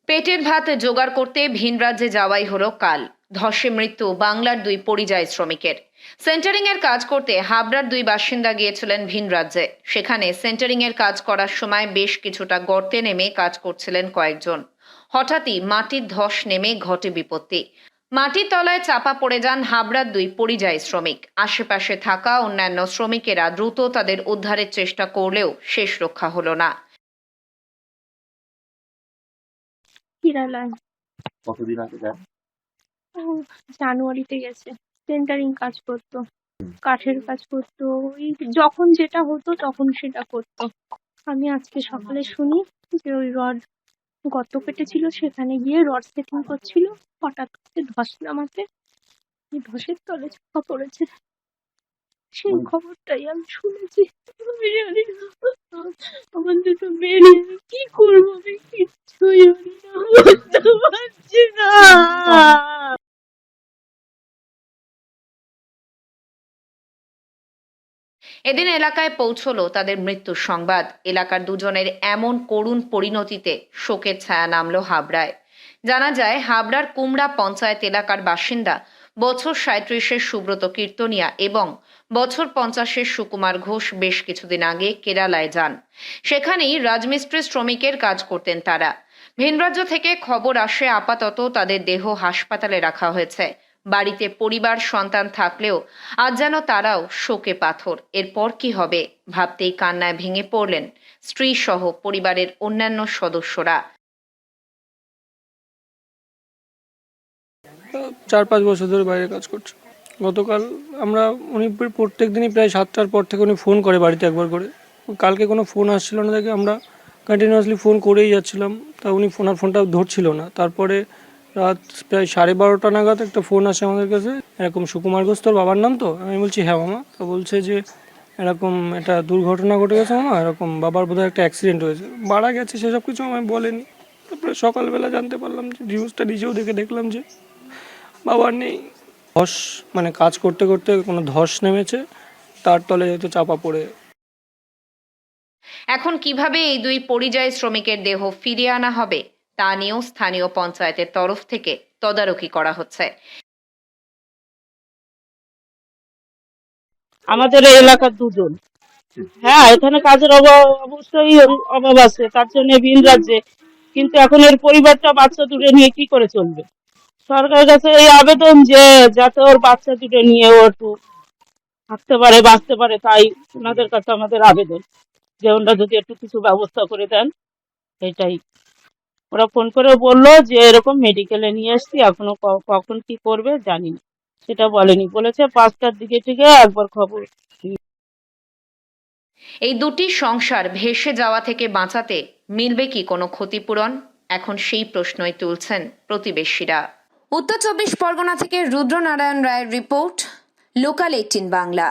পেটের ভাত জোগাড় করতে ভিন রাজ্যে যাওয়াই হলো কাল। ধসে মৃত্যু বাংলার দুই পরিযায়ী শ্রমিকের। সেন্টারিং এর কাজ করতে হাবড়ার দুই বাসিন্দা গিয়েছিলেন ভিন রাজ্যে। সেখানে সেন্টারিং এর কাজ করার সময় বেশ কিছুটা গর্তে নেমে কাজ করছিলেন কয়েকজন। হঠাৎই মাটির ধস নেমে ঘটে বিপত্তি। মাটির তলায় চাপা পড়ে যান হাবড়ার দুই পরিযায়ী শ্রমিক। আশেপাশে থাকা অন্যান্য শ্রমিকেরা দ্রুত তাদের উদ্ধারের চেষ্টা করলেও শেষ রক্ষা হলো না। হিরালয়। কতদিন আগে যান? ও জানুয়ারিতে গেছে। সেন্টারিং কাজ করতো, কাঠের কাজ করতো। ওই যখন যেটা হতো তখন সেটা করতো। আমি আজকে সকালে শুনি যে ওই রড গর্ত কেটেছিল, সেখানে গিয়ে রড সেটিং করছিল, হঠাৎ করে ধস নামাতে এই ধসের তলে চাপা পড়েছে। সেই খবরটাই আমি শুনেছি। আমি জানি না আমার দুটো মেয়ে নিয়ে আমি কি করবো, আমি কিচ্ছুই জানি না, বুঝতে পারছি না। এদিন এলাকায় পৌঁছলো তাদের মৃত্যুর সংবাদ। এলাকার দুজনের এমন করুণ পরিণতিতে শোকের ছায়া নামলো হাবড়ায়। জানা যায়, হাবড়ার কুমড়া পঞ্চায়েত এলাকার বাসিন্দা বছর 37-এর সুব্রত কীর্তনিয়া এবং বছর 50-এর সুকুমার ঘোষ বেশ কিছুদিন আগে কেরালায় যান। সেখানেই রাজমিস্ত্রি শ্রমিকের কাজ করতেন তারা। ভিন রাজ্য থেকে খবর আসে আপাতত তাদের দেহ হাসপাতালে রাখা হয়েছে। বাড়িতে পরিবার সন্তান থাকলেও আজ যেন তারাও শোকে পাথর। এরপর কি হবে ভাবতেই কান্নায় ভেঙে পড়লেন স্ত্রী সহ পরিবারের অন্যান্য সদস্যরা। 4-5 বছর ধরে বাইরে কাজ করছে। গতকাল উনি প্রত্যেক দিনই প্রায় 7টার পর থেকে উনি ফোন করে বাড়িতে একবার করে। কালকে কোনো ফোন আসছিল না দেখে আমরা কন্টিনিউয়াসলি ফোন করেই যাচ্ছিলাম, তা উনি ফোনটা ধরছিল না। তারপরে রাত প্রায় 12:30 নাগাদ একটা ফোন আসে আমাদের কাছে, এরকম সুকুমার ঘোষ তোর বাবার নাম তো? আমি বলছি হ্যাঁ মামা। তো বলছে যে এরকম একটা দুর্ঘটনা ঘটে গেছে মামা, এরকম বাবার বোধহয় একটা অ্যাক্সিডেন্ট হয়েছে, মারা গেছে। সেসব কিছু আমায় বলেনি। তারপরে সকালবেলা জানতে পারলাম যে নিউজটা নিজেও দেখলাম যে বাবার নেই। ধস কাজ করতে করতে কোনো ধস নেমেছে, তার তলে হয়তো চাপা পড়ে। এখন কিভাবে এই দুই পরিযায়ী শ্রমিকের দেহ ফিরিয়ে আনা হবে তা নিয়েও স্থানীয় পঞ্চায়েতের তরফ থেকে তদারকি করা হচ্ছে। আমাদের এই এলাকার দুজন, হ্যাঁ, এখানে কাজের অবশ্যই অভাব আছে, তার জন্য ভিন রাজ্যে। কিন্তু এখন এর পরিবারটা বাচ্চা দুটো নিয়ে কি করে চলবে? সরকারের কাছে এই আবেদন যে যাতে ওর বাচ্চা দুটো নিয়ে ও একটু থাকতে পারে, বাঁচতে পারে, তাই ওনাদের কাছে আমাদের আবেদন যে ওনারা যদি একটু কিছু ব্যবস্থা করে দেন। এটাই। ওরা ফোন করে বললো যে এরকম মেডিকেলে নিয়ে আসছি, এখনো কখন কি করবে জানি না, সেটা বলেনি। বলেছে 5টার দিকে থেকে একবার খবর। এই দুটি সংসার ভেসে যাওয়া থেকে বাঁচাতে মিলবে কি কোনো ক্ষতিপূরণ? এখন সেই প্রশ্নই তুলছেন প্রতিবেশীরা। উত্তর 24 পরগনা থেকে রুদ্রনারায়ণ রায়ের রিপোর্ট, লোকাল 18 বাংলা।